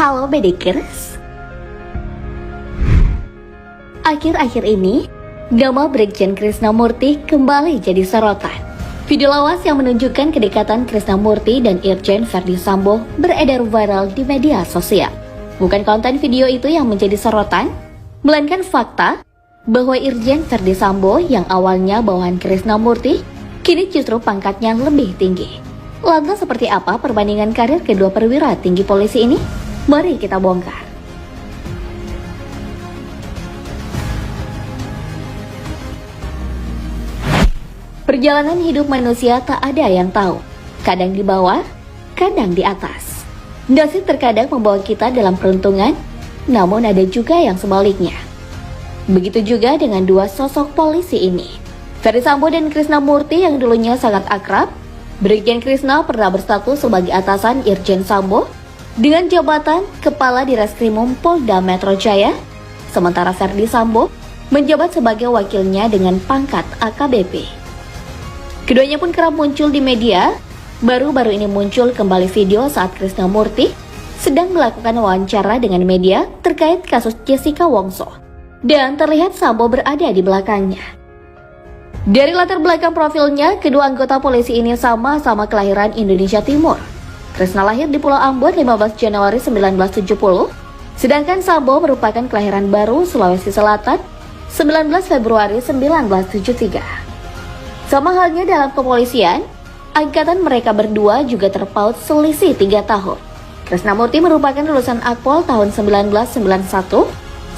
Halo Bedikers. Akhir-akhir ini, nama Brigjen Krisnamurti kembali jadi sorotan. Video lawas yang menunjukkan kedekatan Krisnamurti dan Irjen Verdi Sambo beredar viral di media sosial. Bukan konten video itu yang menjadi sorotan, melainkan fakta bahwa Irjen Verdi Sambo yang awalnya bawahan Krisnamurti, kini justru pangkatnya lebih tinggi. Lantas seperti apa perbandingan karir kedua perwira tinggi polisi ini? Mari kita bongkar. Perjalanan hidup manusia tak ada yang tahu. Kadang di bawah, kadang di atas. Nasib terkadang membawa kita dalam peruntungan, namun ada juga yang sebaliknya. Begitu juga dengan dua sosok polisi ini. Verdi Sambo dan Krisnamurti yang dulunya sangat akrab. Brigjen Krisna pernah berstatus sebagai atasan Irjen Sambo dengan jabatan Kepala Direskrimum Polda Metro Jaya, sementara Verdi Sambo menjabat sebagai wakilnya dengan pangkat AKBP. Keduanya pun kerap muncul di media. Baru-baru ini muncul kembali video saat Krisnamurti sedang melakukan wawancara dengan media terkait kasus Jessica Wongso, dan terlihat Sambo berada di belakangnya. Dari latar belakang profilnya, kedua anggota polisi ini sama-sama kelahiran Indonesia Timur. Krisna lahir di Pulau Ambon 15 Januari 1970, sedangkan Sambo merupakan kelahiran baru Sulawesi Selatan 19 Februari 1973. Sama halnya dalam kepolisian, angkatan mereka berdua juga terpaut selisih 3 tahun. Krisnamurti merupakan lulusan Akpol tahun 1991,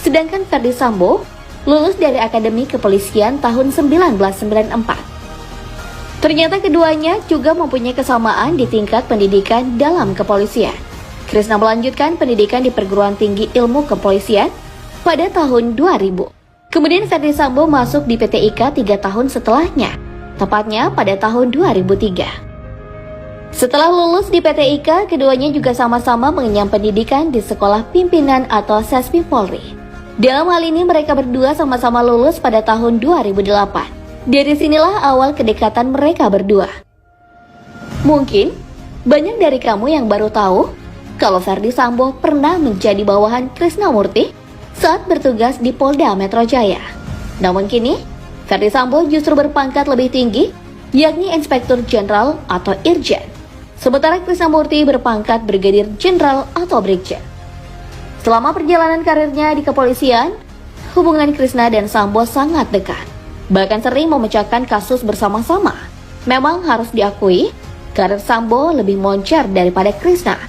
sedangkan Verdi Sambo lulus dari Akademi Kepolisian tahun 1994. Ternyata keduanya juga mempunyai kesamaan di tingkat pendidikan dalam kepolisian. Krisna melanjutkan pendidikan di Perguruan Tinggi Ilmu Kepolisian pada tahun 2000. Kemudian Verdi Sambo masuk di PT IKA 3 tahun setelahnya, tepatnya pada tahun 2003. Setelah lulus di PT IKA, keduanya juga sama-sama mengenyam pendidikan di Sekolah Pimpinan atau Sespi Polri. Dalam hal ini mereka berdua sama-sama lulus pada tahun 2008. Dari sinilah awal kedekatan mereka berdua. Mungkin banyak dari kamu yang baru tahu kalau Verdi Sambo pernah menjadi bawahan Krisnamurti saat bertugas di Polda Metro Jaya. Namun kini, Verdi Sambo justru berpangkat lebih tinggi, yakni Inspektur Jenderal atau Irjen. Sementara Krisnamurti berpangkat Brigadir Jenderal atau Brigjen. Selama perjalanan karirnya di kepolisian, hubungan Krisna dan Sambo sangat dekat. Bahkan sering memecahkan kasus bersama-sama. Memang harus diakui, karir Sambo lebih moncer daripada Krisna.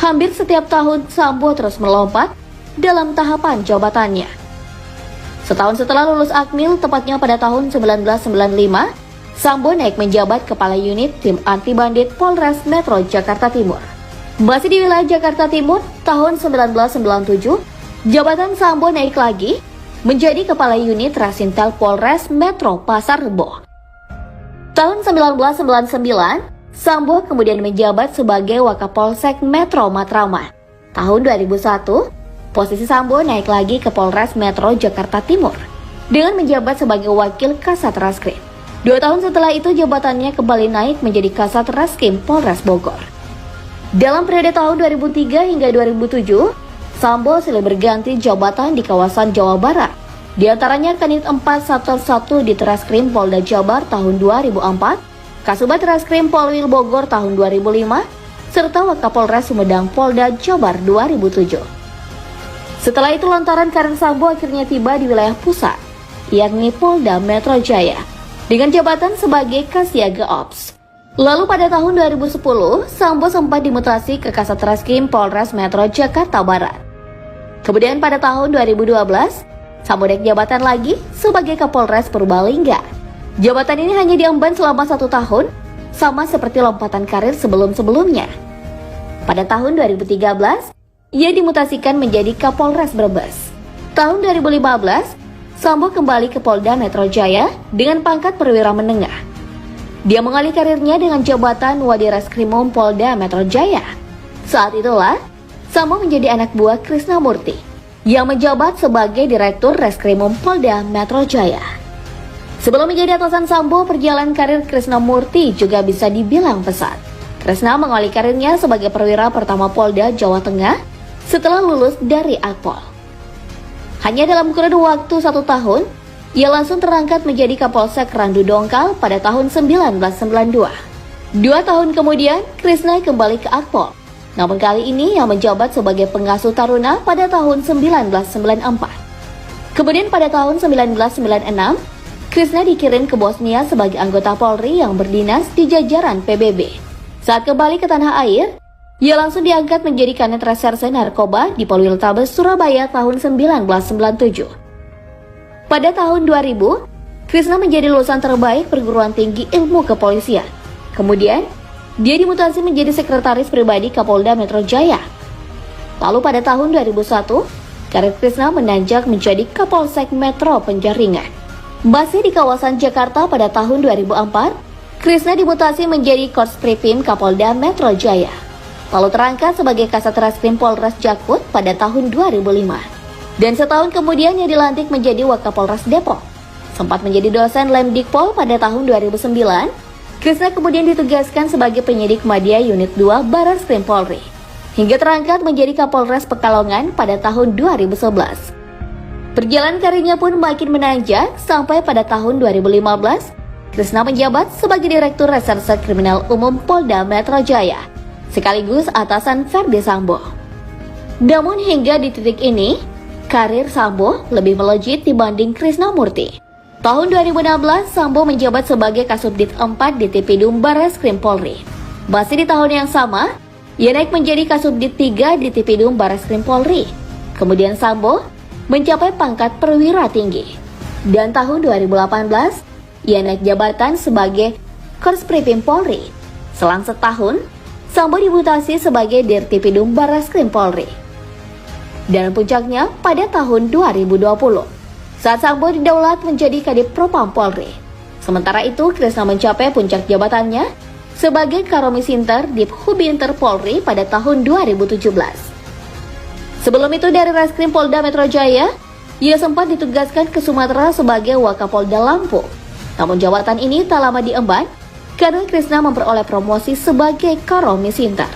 Hampir setiap tahun Sambo terus melompat dalam tahapan jabatannya. Setahun setelah lulus Akmil, tepatnya pada tahun 1995, Sambo naik menjabat Kepala Unit Tim Anti Bandit Polres Metro Jakarta Timur. Masih di wilayah Jakarta Timur, tahun 1997, jabatan Sambo naik lagi menjadi Kepala Unit Rasintel Polres Metro Pasar Rebo. Tahun 1999, Sambo kemudian menjabat sebagai Wakapolsek Metro Matraman. Tahun 2001, posisi Sambo naik lagi ke Polres Metro Jakarta Timur dengan menjabat sebagai Wakil Kasat Reskrim. 2 tahun setelah itu jabatannya kembali naik menjadi Kasat Reskrim Polres Bogor. Dalam periode tahun 2003 hingga 2007, Sambo silih berganti jabatan di kawasan Jawa Barat. Di antaranya Kanit 411 di Treskrim Polda Jabar tahun 2004, Kasubat Treskrim Polwil Bogor tahun 2005, serta Wakapolres Sumedang Polda Jabar 2007. Setelah itu lantaran karir Sambo akhirnya tiba di wilayah pusat, yakni Polda Metro Jaya, dengan jabatan sebagai Kasiaga Ops. Lalu pada tahun 2010, Sambo sempat dimutasi ke Kasat Reskrim Polres Metro Jakarta Barat. Kemudian pada tahun 2012, Sambo naik jabatan lagi sebagai Kapolres Purbalingga. Jabatan ini hanya diemban selama 1 tahun, sama seperti lompatan karir sebelum-sebelumnya. Pada tahun 2013, ia dimutasikan menjadi Kapolres Brebes. Tahun 2015, Sambo kembali ke Polda Metro Jaya dengan pangkat perwira menengah. Dia mengawali karirnya dengan jabatan Wadireskrimum Polda Metro Jaya. Saat itulah, Sambo menjadi anak buah Krisnamurti yang menjabat sebagai Direktur Reskrimum Polda Metro Jaya. Sebelum menjadi atasan Sambo, perjalanan karir Krisnamurti juga bisa dibilang pesat. Krisna mengawali karirnya sebagai perwira pertama Polda Jawa Tengah setelah lulus dari Akpol. Hanya dalam kurun waktu 1 tahun, ia langsung terangkat menjadi Kapolsek Randu Dongkal pada tahun 1992. 2 tahun kemudian, Krisna kembali ke Akpol. Namun kali ini yang menjabat sebagai pengasuh taruna pada tahun 1994. Kemudian pada tahun 1996, Krisna dikirim ke Bosnia sebagai anggota Polri yang berdinas di jajaran PBB. Saat kembali ke tanah air, ia langsung diangkat menjadi Kanit Reserse Narkoba di Polwiltabes Surabaya tahun 1997. Pada tahun 2000, Krisna menjadi lulusan terbaik perguruan tinggi ilmu kepolisian. Kemudian, dia dimutasi menjadi sekretaris pribadi Kapolda Metro Jaya. Lalu pada tahun 2001, karir Krisna menanjak menjadi Kapolsek Metro Penjaringan. Masih di kawasan Jakarta pada tahun 2004, Krisna dimutasi menjadi Korspripim Kapolda Metro Jaya. Lalu terangkat sebagai Kasat Reskrim Polres Jakut pada tahun 2005. Dan setahun kemudian ia dilantik menjadi Wakapolres Depok. Sempat menjadi dosen Lemdikpol pada tahun 2009, Krisna kemudian ditugaskan sebagai penyidik Madya Unit 2 Barreskrim Polri. Hingga terangkat menjadi Kapolres Pekalongan pada tahun 2011. Perjalanan karirnya pun makin menanjak sampai pada tahun 2015, Krisna menjabat sebagai Direktur Reserse Kriminal Umum Polda Metro Jaya, sekaligus atasan Ferdi Sambo. Namun hingga di titik ini, karir Sambo lebih melejit dibanding Krisna Murti. Tahun 2016, Sambo menjabat sebagai Kasubdit 4 di Tipidum Barreskrim Polri. Masih di tahun yang sama, ia naik menjadi Kasubdit 3 di Tipidum Barreskrim Polri. Kemudian Sambo mencapai pangkat perwira tinggi. Dan tahun 2018, ia naik jabatan sebagai Korspripim Polri. Selang setahun, Sambo dimutasi sebagai Dirtipidum Barreskrim Polri. Dan puncaknya pada tahun 2020, saat Sambo didaulat menjadi Kadip Propam Polri. Sementara itu, Krisna mencapai puncak jabatannya sebagai Karomisinter Dip Hubinter Polri pada tahun 2017. Sebelum itu dari Reskrim Polda Metro Jaya, ia sempat ditugaskan ke Sumatera sebagai Wakapolda Lampung. Namun jabatan ini tak lama diemban karena Krisna memperoleh promosi sebagai Karomisinter.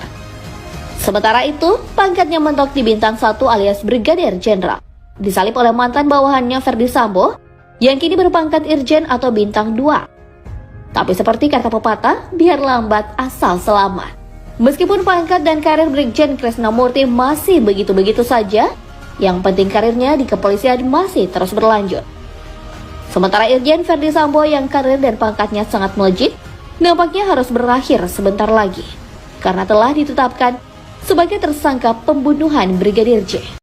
Sementara itu, pangkatnya mentok di Bintang 1 alias Brigadir Jenderal, disalip oleh mantan bawahannya Ferdi Sambo yang kini berpangkat Irjen atau Bintang 2. Tapi seperti kata pepatah, biar lambat asal selamat. Meskipun pangkat dan karir Brigjen Krisna Murti masih begitu-begitu saja, yang penting karirnya di kepolisian masih terus berlanjut. Sementara Irjen Ferdi Sambo yang karir dan pangkatnya sangat melejit, nampaknya harus berakhir sebentar lagi, karena telah ditetapkan sebagai tersangka pembunuhan Brigadir J.